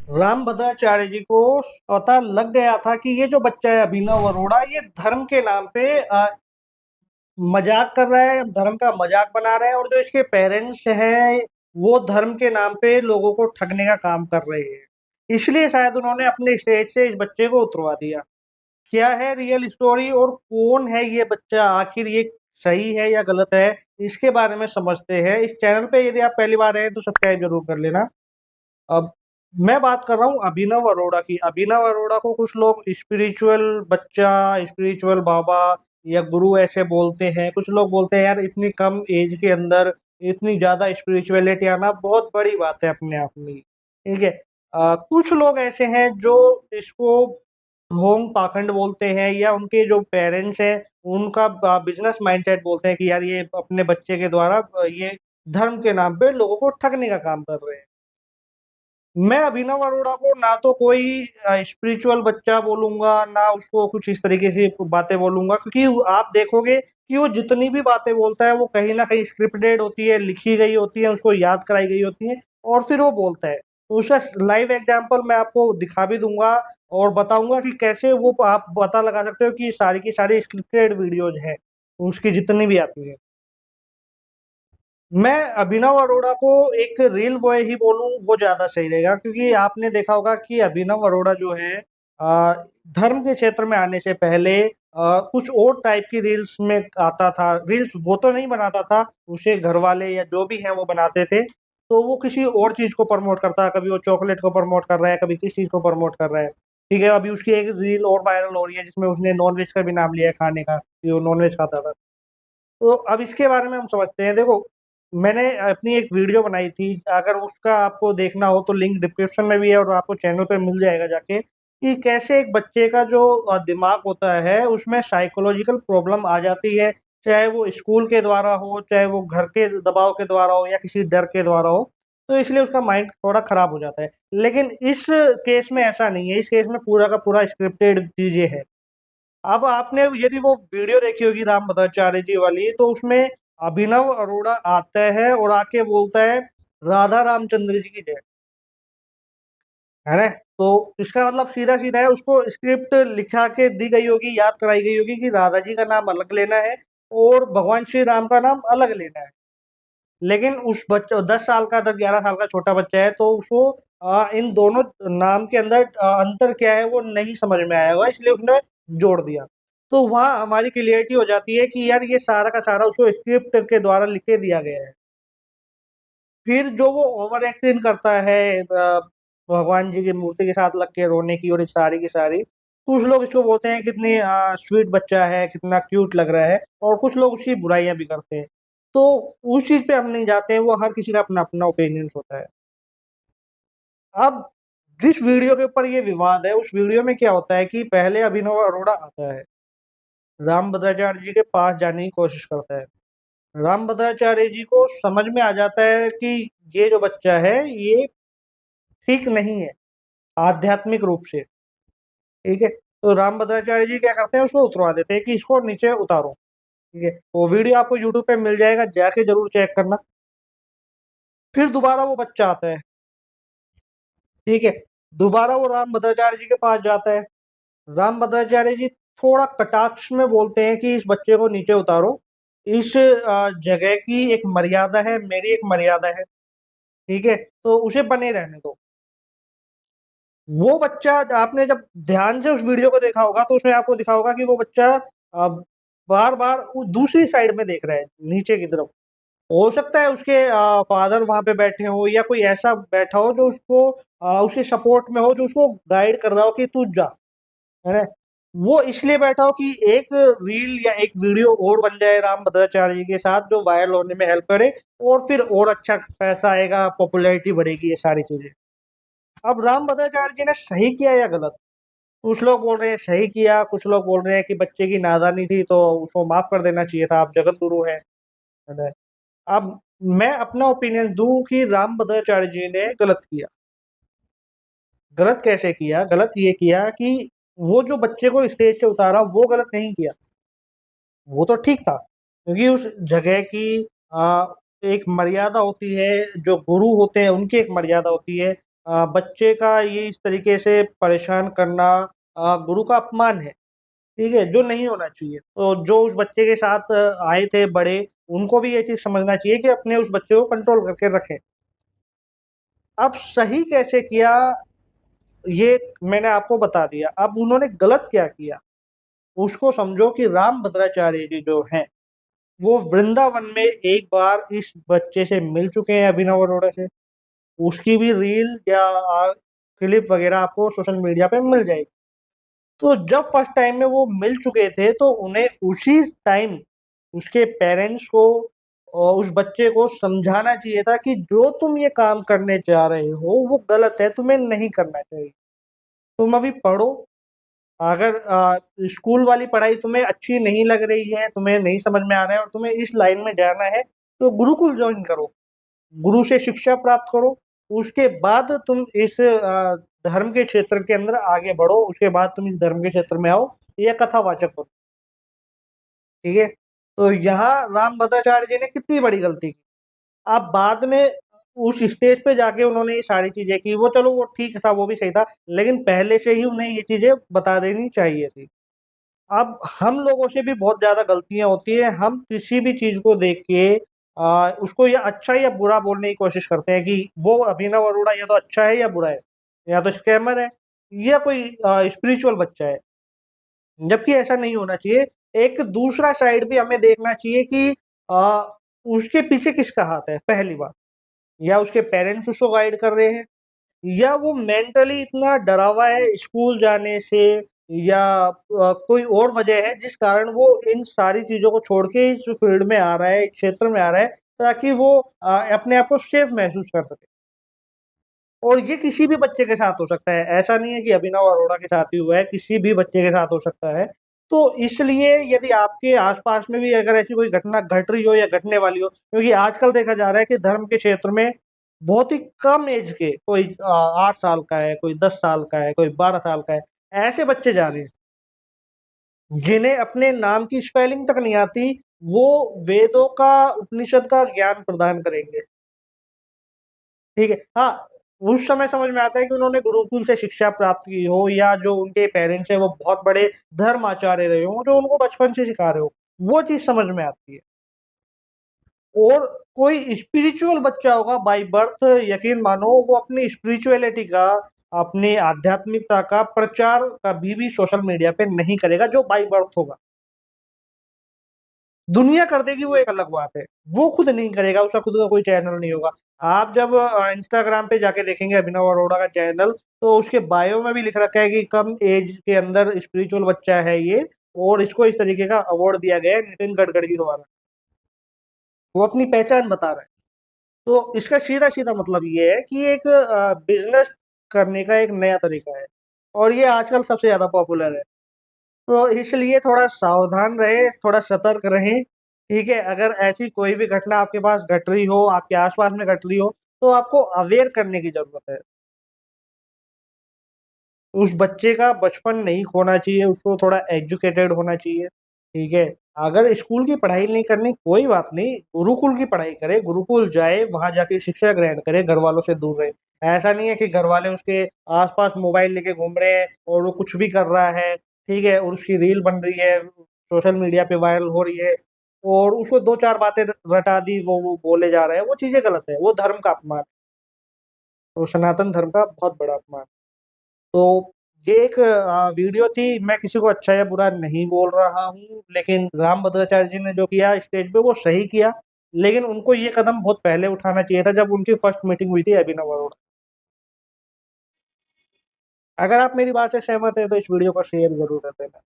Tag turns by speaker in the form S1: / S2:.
S1: रामभद्राचार्य जी को पता लग गया था कि ये जो बच्चा है अभिनव अरोड़ा ये धर्म के नाम पे मजाक कर रहा है, धर्म का मजाक बना रहा है और जो इसके पेरेंट्स हैं वो धर्म के नाम पे लोगों को ठगने का काम कर रहे हैं। इसलिए शायद उन्होंने अपने स्टेज से इस बच्चे को उतरवा दिया। क्या है रियल स्टोरी और कौन है ये बच्चा, आखिर ये सही है या गलत है, इसके बारे में समझते हैं। इस चैनल पे यदि आप पहली बार आए तो सब्सक्राइब जरूर कर लेना। अब मैं बात कर रहा हूँ अभिनव अरोड़ा की। अभिनव अरोड़ा को कुछ लोग स्पिरिचुअल बच्चा, स्पिरिचुअल बाबा या गुरु ऐसे बोलते हैं। कुछ लोग बोलते हैं यार इतनी कम एज के अंदर इतनी ज्यादा स्पिरिचुअलिटी आना बहुत बड़ी बात है अपने आप में, ठीक है। कुछ लोग ऐसे हैं जो इसको ढोंग पाखंड बोलते हैं या उनके जो पेरेंट्स हैं उनका बिजनेस माइंडसेट बोलते हैं कि यार ये अपने बच्चे के द्वारा ये धर्म के नाम पे लोगों को ठगने का काम कर रहे हैं। मैं अभिनव अरोड़ा को ना तो कोई स्पिरिचुअल बच्चा बोलूँगा, ना उसको कुछ इस तरीके से बातें बोलूँगा, क्योंकि आप देखोगे कि वो जितनी भी बातें बोलता है वो कहीं न कहीं स्क्रिप्टेड होती है, लिखी गई होती है, उसको याद कराई गई होती है और फिर वो बोलता है। तो उसका लाइव एग्ज़ाम्पल मैं आपको दिखा भी दूँगा और बताऊँगा कि कैसे वो आप पता लगा सकते हो कि सारी की सारी स्क्रिप्टेड वीडियोज़ हैं, उसकी जितनी भी आती हैं। मैं अभिनव अरोड़ा को एक रील बॉय ही बोलूँ वो ज़्यादा सही रहेगा, क्योंकि आपने देखा होगा कि अभिनव अरोड़ा जो है धर्म के क्षेत्र में आने से पहले कुछ और टाइप की रील्स में आता था। रील्स वो तो नहीं बनाता था, उसे घरवाले या जो भी हैं वो बनाते थे। तो वो किसी और चीज़ को प्रमोट करता है, कभी वो चॉकलेट को प्रमोट कर रहा है, कभी किस चीज़ को प्रमोट कर रहा है। ठीक है, अभी उसकी एक रील और वायरल हो रही है जिसमें उसने नॉन-वेज का भी नाम लिया है खाने का, कि वो नॉन-वेज खाता था। तो अब इसके बारे में हम समझते हैं। देखो, मैंने अपनी एक वीडियो बनाई थी, अगर उसका आपको देखना हो तो लिंक डिस्क्रिप्शन में भी है और आपको चैनल पे मिल जाएगा जाके, कि कैसे एक बच्चे का जो दिमाग होता है उसमें साइकोलॉजिकल प्रॉब्लम आ जाती है, चाहे वो स्कूल के द्वारा हो, चाहे वो घर के दबाव के द्वारा हो या किसी डर के द्वारा हो, तो इसलिए उसका माइंड थोड़ा खराब हो जाता है। लेकिन इस केस में ऐसा नहीं है, इस केस में पूरा का पूरा स्क्रिप्टेड चीज़ें हैं। अब आपने यदि वो वीडियो देखी होगी रामभद्राचार्य जी वाली, तो उसमें अभिनव अरोड़ा आता है और आके बोलता है, राधा रामचंद्र जी की जय, है ना? तो इसका मतलब सीधा-सीधा है, उसको स्क्रिप्ट लिखा के दी गई होगी, याद कराई गई होगी कि राधा जी का नाम अलग लेना है और भगवान श्री राम का नाम अलग लेना है। लेकिन उस बच्चा 10 साल का 10-11 साल का छोटा बच्चा है, तो उसको इन दोनों नाम के अंदर अंतर क्या है वो नहीं समझ में आया होगा, इसलिए उसने जोड़ दिया। तो वहाँ हमारी क्लैरिटी हो जाती है कि यार ये सारा का सारा उसको स्क्रिप्ट के द्वारा लिख के दिया गया है। फिर जो वो ओवर एक्टिंग करता है भगवान जी की मूर्ति के साथ लग के रोने की और ये सारी की सारी, कुछ लोग इसको बोलते हैं कितनी स्वीट बच्चा है, कितना क्यूट लग रहा है और कुछ लोग उसकी बुराइयाँ भी करते हैं। तो उस चीज़ पे हम नहीं जाते हैं, वो हर किसी का अपना-अपना ओपिनियंस होता है। अब जिस वीडियो के ऊपर ये विवाद है, उस वीडियो में क्या होता है कि पहले अभिनव अरोड़ा आता है, रामभद्राचार्य जी के पास जाने की कोशिश करता है। रामभद्राचार्य जी को समझ में आ जाता है कि ये जो बच्चा है, ये ठीक नहीं है, आध्यात्मिक रूप से, ठीक है? तो रामभद्राचार्य जी क्या करते हैं, उसको उतरवा देते हैं कि इसको नीचे उतारो, ठीक है? वो वीडियो आपको यूट्यूब पे मिल जाएगा, जाके ज़रूर चेक करना। फिर दोबारा वो बच्चा आता है, ठीक है? दोबारा वो रामभद्राचार्य जी के पास जाता है। रामभद्राचार्य जी थोड़ा कटाक्ष में बोलते हैं कि इस बच्चे को नीचे उतारो। इस जगह की एक मर्यादा है, मेरी एक मर्यादा है, ठीक है? तो उसे बने रहने दो। वो बच्चा आपने जब ध्यान से उस वीडियो को देखा होगा, तो उसमें आपको दिखा होगा कि वो बच्चा अ, बार-बार वो दूसरी साइड में देख रहा है, नीचे की तरफ। हो सकता है उसके फादर वहाँ पे बैठे हों या कोई ऐसा बैठा हो जो उसको उसके सपोर्ट में हो, जो उसको गाइड कर रहा हो कि तू जा। है। वो इसलिए बैठा हो कि एक रील या एक वीडियो और बन जाए राम भद्राचार्य जी के साथ जो वायरल होने में हेल्प करे और फिर और अच्छा पैसा आएगा, पॉपुलैरिटी बढ़ेगी, ये सारी चीज़ें। अब राम भद्राचार्य जी ने सही किया या गलत? कुछ लोग बोल रहे हैं सही किया, कुछ लोग बोल रहे हैं कि बच्चे की नादानी थी तो उसको माफ़ कर देना चाहिए था, आप जगत गुरु हैं। है ना? अब मैं अपना ओपिनियन दूँ कि राम भद्राचार्य जी ने गलत किया। गलत कैसे किया? गलत ये किया कि वो जो बच्चे को स्टेज से उतारा वो गलत नहीं किया। वो तो ठीक था, क्योंकि उस जगह की एक मर्यादा होती है, जो गुरु होते हैं उनकी एक मर्यादा होती है। बच्चे का ये इस तरीके से परेशान करना गुरु का अपमान है, ठीक है? जो नहीं होना चाहिए। तो जो उस बच्चे के साथ आए थे बड़े, उनको भी ये चीज़ समझना चाहिए कि अपने उस बच्चे को कंट्रोल करके रखें। अब सही कैसे किया, ये मैंने आपको बता दिया। अब उन्होंने गलत क्या किया, उसको समझो कि रामभद्राचार्य जी जो हैं, वो वृंदावन में एक बार इस बच्चे से मिल चुके हैं अभिनव अरोड़ा से। उसकी भी रील या क्लिप वगैरह आपको सोशल मीडिया पे मिल जाएगी। तो जब फर्स्ट टाइम में वो मिल चुके थे, तो उन्हें उसी टाइम उसके पेरेंट्स को और उस बच्चे को समझाना चाहिए था कि जो तुम ये काम करने जा रहे हो, वो गलत है, तुम्हें नहीं करना चाहिए। तुम अभी पढ़ो, अगर स्कूल वाली पढ़ाई तुम्हें अच्छी नहीं लग रही है, तुम्हें नहीं समझ में आ रहा है और तुम्हें इस लाइन में जाना है, तो गुरुकुल जॉइन करो। गुरु से शिक्षा प्राप्त करो, उसके बाद तुम इस धर्म के क्षेत्र के अंदर आगे बढ़ो, उसके बाद तुम इस धर्म के क्षेत्र में आओ, ये कथावाचक हो, ठीक है? तो यहाँ रामभद्राचार्य जी ने कितनी बड़ी गलती की। अब बाद में उस स्टेज पे जाके उन्होंने ये सारी चीज़ें की, वो चलो वो ठीक था, वो भी सही था, लेकिन पहले से ही उन्हें ये चीज़ें बता देनी चाहिए थी। अब हम लोगों से भी बहुत ज़्यादा गलतियाँ होती हैं, हम किसी भी चीज़ को देख के उसको या अच्छा या बुरा बोलने की कोशिश करते हैं कि वो अभिनव अरोड़ा या तो अच्छा है या बुरा है, या तो स्कैमर है, या कोई स्पिरिचुअल बच्चा है, जबकि ऐसा नहीं होना चाहिए। एक दूसरा साइड भी हमें देखना चाहिए कि उसके पीछे किसका हाथ है, पहली बात, या उसके पेरेंट्स उसको गाइड कर रहे हैं, या वो मेंटली इतना डरा हुआ है स्कूल जाने से, या कोई और वजह है जिस कारण वो इन सारी चीज़ों को छोड़ के इस फील्ड में आ रहा है, इस क्षेत्र में आ रहा है, ताकि वो अपने आप को सेफ महसूस कर सके। और ये किसी भी बच्चे के साथ हो सकता है, ऐसा नहीं है कि अभिनव अरोड़ा के साथ ही हुआ है, किसी भी बच्चे के साथ हो सकता है। तो इसलिए यदि आपके आस-पास में भी अगर ऐसी कोई घटना घट रही हो या घटने वाली हो, क्योंकि आजकल देखा जा रहा है कि धर्म के क्षेत्र में बहुत ही कम एज के, कोई 8 साल का है, कोई 10 साल का है, कोई 12 साल का है, ऐसे बच्चे जा रहे हैं, जिन्हें अपने नाम की स्पेलिंग तक नहीं आती, वो वेदों का, उपनिषद का ज्ञान प्रदान करेंगे। ठीक है। हाँ, उस समय समझ में आता है कि उन्होंने गुरुकुल से शिक्षा प्राप्त की हो, या जो उनके पेरेंट्स हैं वो बहुत बड़े धर्म आचार्य रहे हों, जो उनको बचपन से सिखा रहे हों, वो चीज़ समझ में आती है। और कोई स्पिरिचुअल बच्चा होगा बाय बर्थ, यकीन मानो वो अपनी स्पिरिचुअलिटी का, अपनी आध्यात्मिकता का प्रचार कभी भी सोशल मीडिया पे नहीं करेगा, जो बाय बर्थ होगा। दुनिया कर देगी वो एक अलग बात है। वो खुद नहीं करेगा, उसका खुद का कोई चैनल नहीं होगा। आप जब इंस्टाग्राम पे जाके देखेंगे अभिनव अरोड़ा का चैनल, तो उसके बायो में भी लिख रखा है कि कम एज के अंदर स्पिरिचुअल बच्चा है ये, और इसको इस तरीके का अवार्ड दिया गया है नितिन गडकरी द्वारा। वो अपनी पहचान बता रहा है। तो इसका सीधा-सीधा मतलब ये है कि एक बिज़नेस करने का एक नया तरीका है, और ये आजकल सबसे ज़्यादा पॉपुलर है। तो इसलिए थोड़ा सावधान रहें, थोड़ा सतर्क रहें, ठीक है? अगर ऐसी कोई भी घटना आपके पास घट रही हो, आपके आस-पास में घट रही हो, तो आपको अवेयर करने की ज़रूरत है। उस बच्चे का बचपन नहीं खोना चाहिए, उसको थोड़ा एजुकेटेड होना चाहिए, ठीक है? अगर स्कूल की पढ़ाई नहीं करनी, कोई बात नहीं, गुरुकुल की पढ़ाई करे, गुरुकुल जाए, वहाँ जाके शिक्षा ग्रहण करे, घरवालों से दूर रहे। ऐसा नहीं है कि घरवाले उसके आस-पास मोबाइल लेके घूम रहे हैं और वो कुछ भी कर रहा है, ठीक है? और उसकी रील बन रही है, सोशल मीडिया पे वायरल हो रही है, और उसको 2-4 बातें रटा दी, वो बोले जा रहे हैं, वो चीज़ें गलत है, वो धर्म का अपमान, तो सनातन धर्म का बहुत बड़ा अपमान। तो ये एक वीडियो थी, मैं किसी को अच्छा या बुरा नहीं बोल रहा हूँ, लेकिन रामभद्राचार्य जी ने जो किया स्टेज पे वो सही किया, लेकिन उनको ये कदम बहुत पहले उठाना चाहिए था जब उनकी फर्स्ट मीटिंग हुई थी अभिनव अरोड़ा। अगर आप मेरी बात से सहमत हैं तो इस वीडियो को शेयर ज़रूर कर देना।